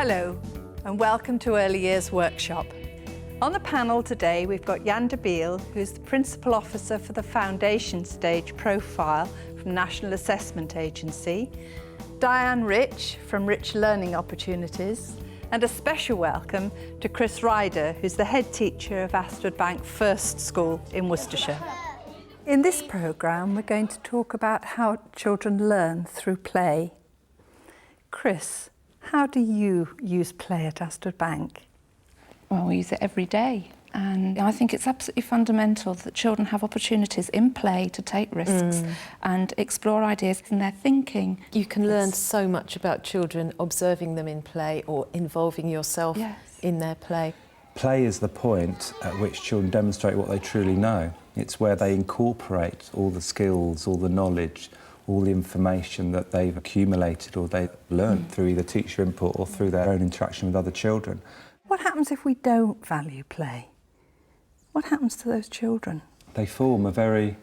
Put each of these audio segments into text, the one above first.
Hello and welcome to Early Years Workshop. On the panel today we've got Jan de Biel, who's the Principal Officer for the Foundation Stage Profile from National Assessment Agency, Diane Rich from Rich Learning Opportunities, and a special welcome to Chris Ryder, who's the head teacher of Astrid Bank First School in Worcestershire. In this programme we're going to talk about how children learn through play. Chris, how do you use play at Astrid Bank? Well, we use it every day, and I think it's absolutely fundamental that children have opportunities in play to take risks and explore ideas in their thinking. You can learn so much about children observing them in play or involving yourself in their play. Play is the point at which children demonstrate what they truly know. It's where they incorporate all the skills, all the knowledge, all the information that they've accumulated or they've learned through either teacher input or through their own interaction with other children. What happens if we don't value play? What happens to those children? They form a very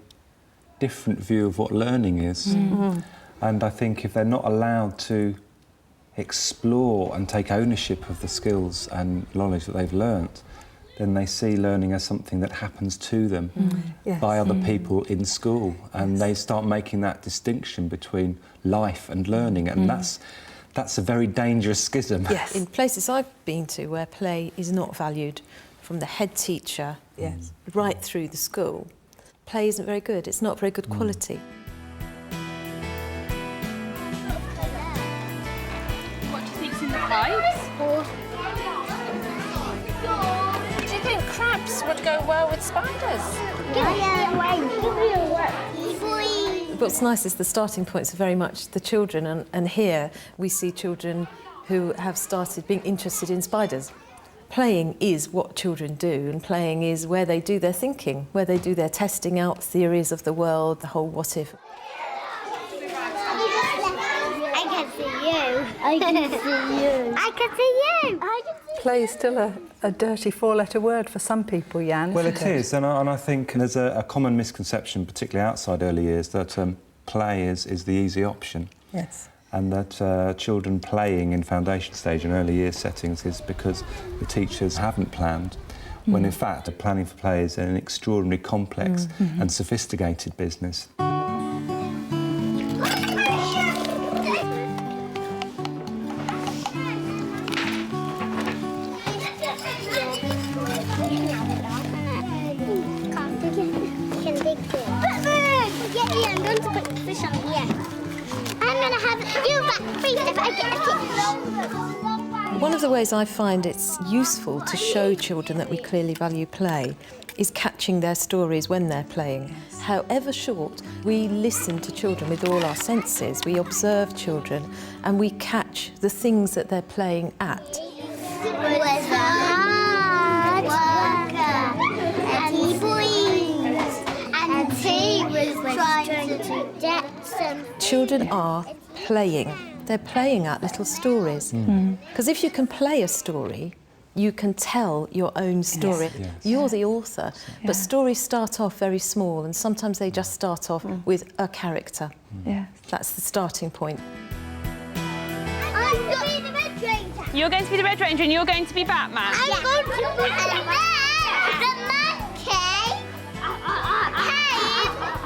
different view of what learning is. And I think if they're not allowed to explore and take ownership of the skills and knowledge that they've learnt, then they see learning as something that happens to them by other people in school, and they start making that distinction between life and learning, and that's a very dangerous schism. Yes. In places I've been to where play is not valued, from the head teacher right through the school, play isn't very good. It's not very good quality. What do you think's in the pipes? Do you think crabs would go well with spiders? What's nice is the starting points are very much the children, and here we see children who have started being interested in spiders. Playing is what children do, and playing is where they do their thinking, where they do their testing out theories of the world, the whole what if. I can see you. I can see you. Play is still a dirty four-letter word for some people, Jan. Well, it is, and I think there's a common misconception, particularly outside early years, that play is the easy option. Yes. And that children playing in foundation stage and early years settings is because the teachers haven't planned, when in fact planning for play is an extraordinarily complex and sophisticated business. One of the ways I find it's useful to show children that we clearly value play is catching their stories when they're playing. However short, we listen to children with all our senses, we observe children and we catch the things that they're playing at. He was a hard worker, and he blinked, and he was trying to get some... Children are playing. They're playing out little stories. Because if you can play a story, you can tell your own story. Yes. You're the author, but stories start off very small, and sometimes they just start off with a character. That's the starting point. I'm going to be the Red Ranger. You're going to be the Red Ranger and you're going to be Batman. I'm going to be the monkey cave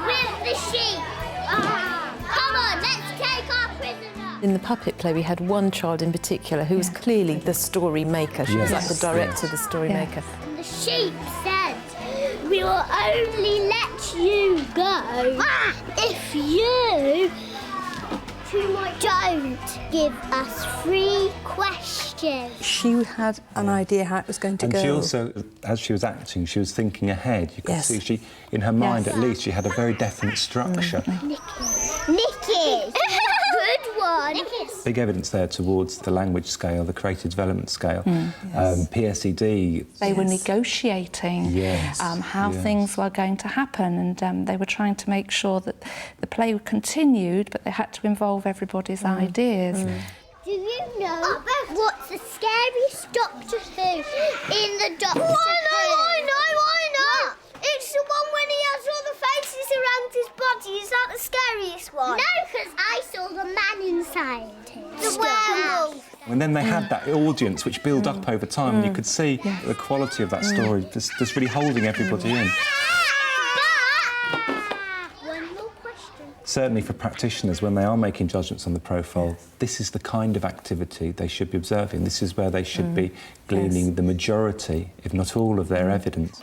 with the sheep. Come on, let's take our prisoner. In the puppet play, we had one child in particular who was clearly the story maker. She was like the director, the story maker. And the sheep said, "We will only let you go if you don't give us 3 questions." She had an idea how it was going to go. And she also, as she was acting, she was thinking ahead. You could see she, in her mind at least, she had a very definite structure. Nicky! Good one! Big evidence there towards the language scale, the creative development scale, PSED. They were negotiating how things were going to happen, and they were trying to make sure that the play continued, but they had to involve everybody's ideas. Do you know what's the scariest Doctor Who in the Doctor Who? I know! It's the one when he has all the faces around his body. Is that the scariest one? No, because I saw the man inside him. The werewolf. We're then they had that audience which built up over time, and you could see the quality of that story just really holding everybody in. Certainly for practitioners, when they are making judgments on the profile, this is the kind of activity they should be observing. This is where they should be gleaning the majority, if not all, of their evidence.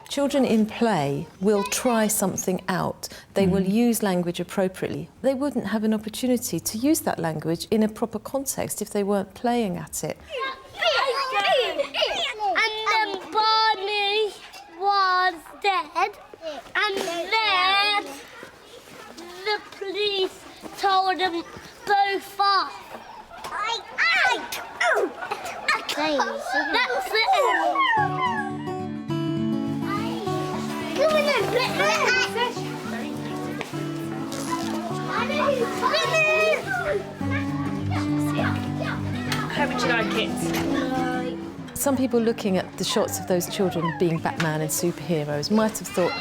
Children in play will try something out. They will use language appropriately. They wouldn't have an opportunity to use that language in a proper context if they weren't playing at it. And then Barney was dead. And then the police told them both off. That's it. Come on How would you like it? Some people looking at the shots of those children being Batman and superheroes might have thought,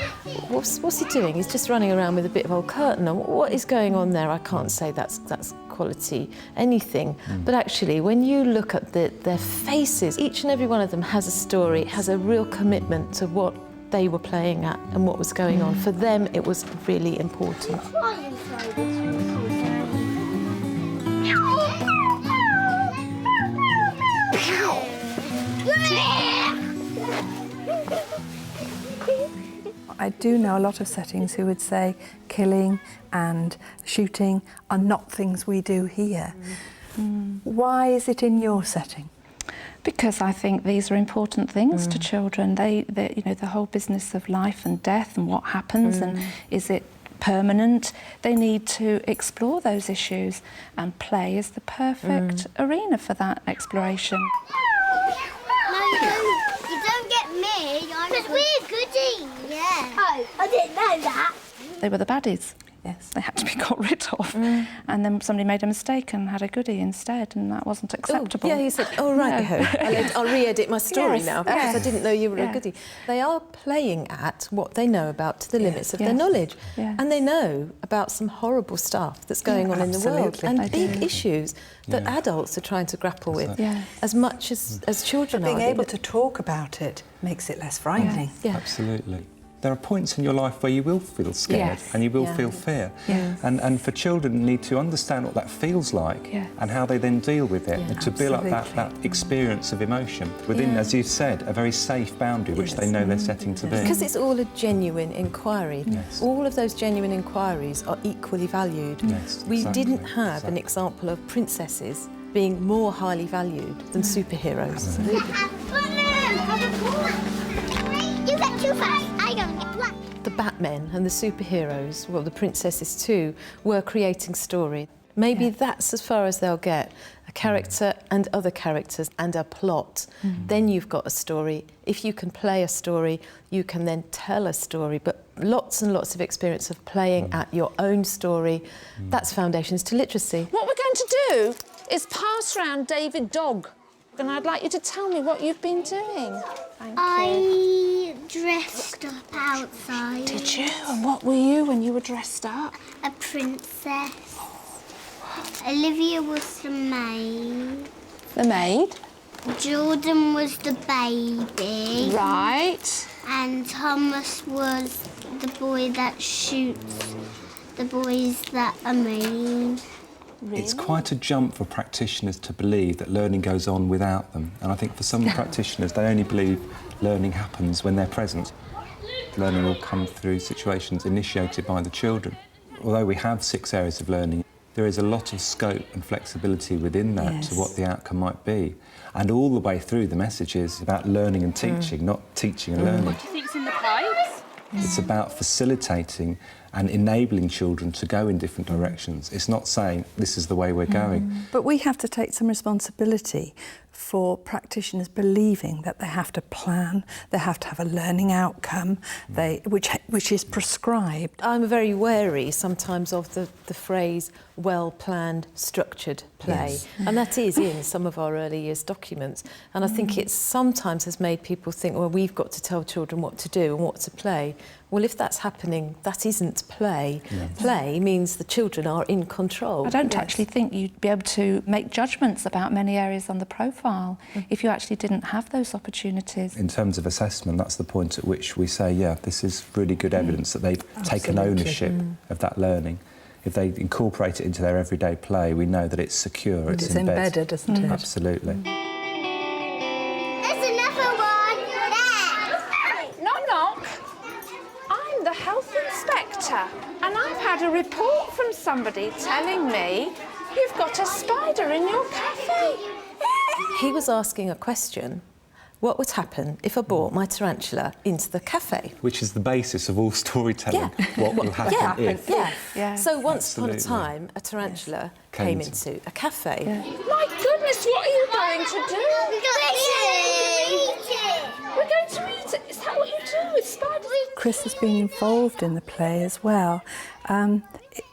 what's he doing? He's just running around with a bit of old curtain on. What is going on there? I can't say that's quality anything. But actually, when you look at their faces, each and every one of them has a story, has a real commitment to what they were playing at and what was going on. For them, it was really important. I do know a lot of settings who would say killing and shooting are not things we do here. Why is it in your setting? Because I think these are important things to children. They, you know, the whole business of life and death and what happens and is it permanent? They need to explore those issues, and play is the perfect arena for that exploration. You don't get me. Because we're goodies. Yeah. Oh, I didn't know that. They were the baddies. Yes. They had to be got rid of. And then somebody made a mistake and had a goodie instead, and that wasn't acceptable. Oh, yeah, he said, oh, right, I'll re-edit my story Yes, now because yes. I didn't know you were a goodie. They are playing at what they know about to the limits of their knowledge. Yes. And they know about some horrible stuff that's going on in the world and big issues that adults are trying to grapple with as much as children Being are. able to talk about it makes it less frightening. Yeah. Absolutely. There are points in your life where you will feel scared and you will feel fear. And for children need to understand what that feels like and how they then deal with it and to build up that experience of emotion within, as you've said, a very safe boundary which they know they're setting to be. Because it's all a genuine inquiry. All of those genuine inquiries are equally valued. We didn't have an example of princesses being more highly valued than superheroes. You get too fast. I don't get black. The Batmen and the superheroes, well, the princesses too, were creating story. Maybe that's as far as they'll get. A character and other characters and a plot. Then you've got a story. If you can play a story, you can then tell a story. But lots and lots of experience of playing at your own story, that's foundations to literacy. What we're going to do is pass round David Dog. And I'd like you to tell me what you've been doing. Thank you. I dressed up outside. Did you? And what were you when you were dressed up? A princess. Olivia was the maid. The maid. Jordan was the baby. Right. And Thomas was the boy that shoots the boys that are mean. It's quite a jump for practitioners to believe that learning goes on without them. And I think for some practitioners, they only believe learning happens when they're present. Learning will come through situations initiated by the children. Although we have 6 areas of learning, there is a lot of scope and flexibility within that to what the outcome might be. And all the way through, the message is about learning and teaching, not teaching and learning. What do you think's in the pipes? It's about facilitating and enabling children to go in different directions. It's not saying this is the way we're going. But we have to take some responsibility for practitioners believing that they have to plan, they have to have a learning outcome, which which is prescribed. I'm very wary sometimes of the phrase well-planned, structured play. Yes. And that is in some of our early years documents. And I think it sometimes has made people think, well, we've got to tell children what to do and what to play. Well, if that's happening, that isn't play. Yes. Play means the children are in control. I don't actually think you'd be able to make judgments about many areas on the profile if you actually didn't have those opportunities. In terms of assessment, that's the point at which we say, yeah, this is really good evidence that they've taken ownership of that learning. If they incorporate it into their everyday play, we know that it's secure, It's embedded, isn't it? Absolutely. There's another one there. Knock, knock. I'm the health inspector, and I've had a report from somebody telling me you've got a spider in your cafe. He was asking a question. What would happen if I brought my tarantula into the cafe? Which is the basis of all storytelling. Yeah. What will happen if? Yeah. So once upon a Absolutely. time, a tarantula came into a cafe. My goodness, what are you going to do? We're going to eat it. Is that what you do with spiders? Chris has been involved in the play as well.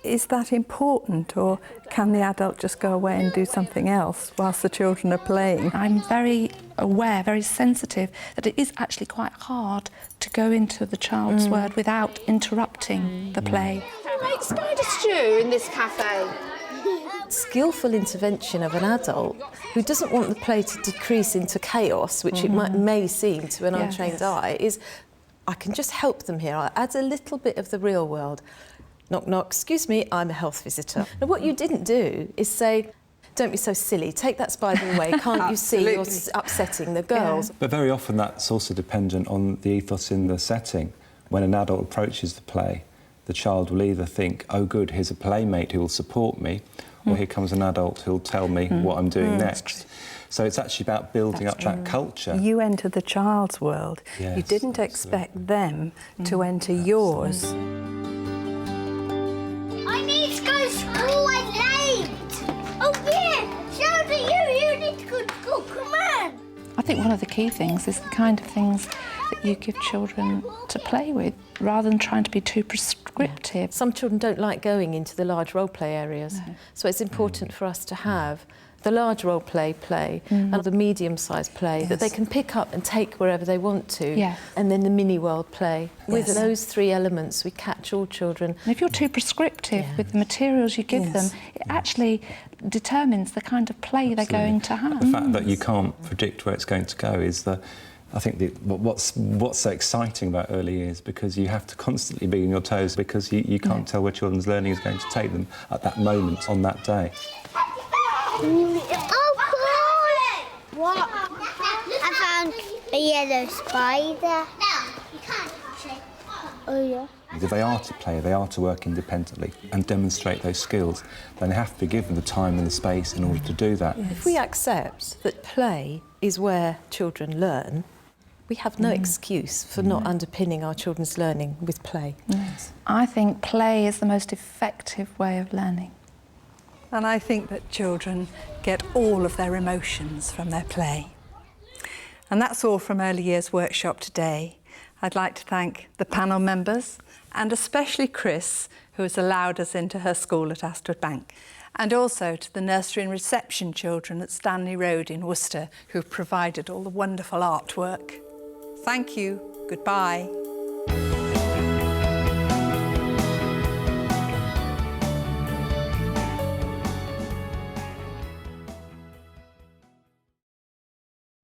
Is that important, or can the adult just go away and do something else whilst the children are playing? I'm very aware, very sensitive, that it is actually quite hard to go into the child's world without interrupting the play. You make spider stew in this cafe. Skillful intervention of an adult who doesn't want the play to decrease into chaos, which it may seem to an untrained eye, is I can just help them here. I add a little bit of the real world. Knock, knock, excuse me, I'm a health visitor. Now, what you didn't do is say, don't be so silly, take that spider away, can't you see you're upsetting the girls? But very often that's also dependent on the ethos in the setting. When an adult approaches the play, the child will either think, oh good, here's a playmate who will support me, or here comes an adult who'll tell me what I'm doing next. So it's actually about building up that culture. You enter the child's world. Yes, You didn't expect them to enter yours. I need to go to school, I'm late. Oh yeah, so do you. You need to go to school, come on. I think one of the key things is the kind of things that you give children to play with, rather than trying to be too prescriptive. Some children don't like going into the large role play areas, so it's important for us to have the large role play and the medium-sized play that they can pick up and take wherever they want to, and then the mini world play. With those three elements, we catch all children. And if you're too prescriptive with the materials you give them, it actually determines the kind of play they're going to have. The fact that you can't predict where it's going to go is I think what's so exciting about early years, because you have to constantly be on your toes, because you can't tell where children's learning is going to take them at that moment on that day. Oh, cool! What? I found a yellow spider. No, you can't. Oh, yeah. If they are to play, they are to work independently and demonstrate those skills, then they have to be given the time and the space in order to do that. If we accept that play is where children learn, we have no excuse for not underpinning our children's learning with play. I think play is the most effective way of learning. And I think that children get all of their emotions from their play. And that's all from Early Years Workshop today. I'd like to thank the panel members, and especially Chris, who has allowed us into her school at Astwood Bank, and also to the nursery and reception children at Stanley Road in Worcester, who've provided all the wonderful artwork. Thank you. Goodbye.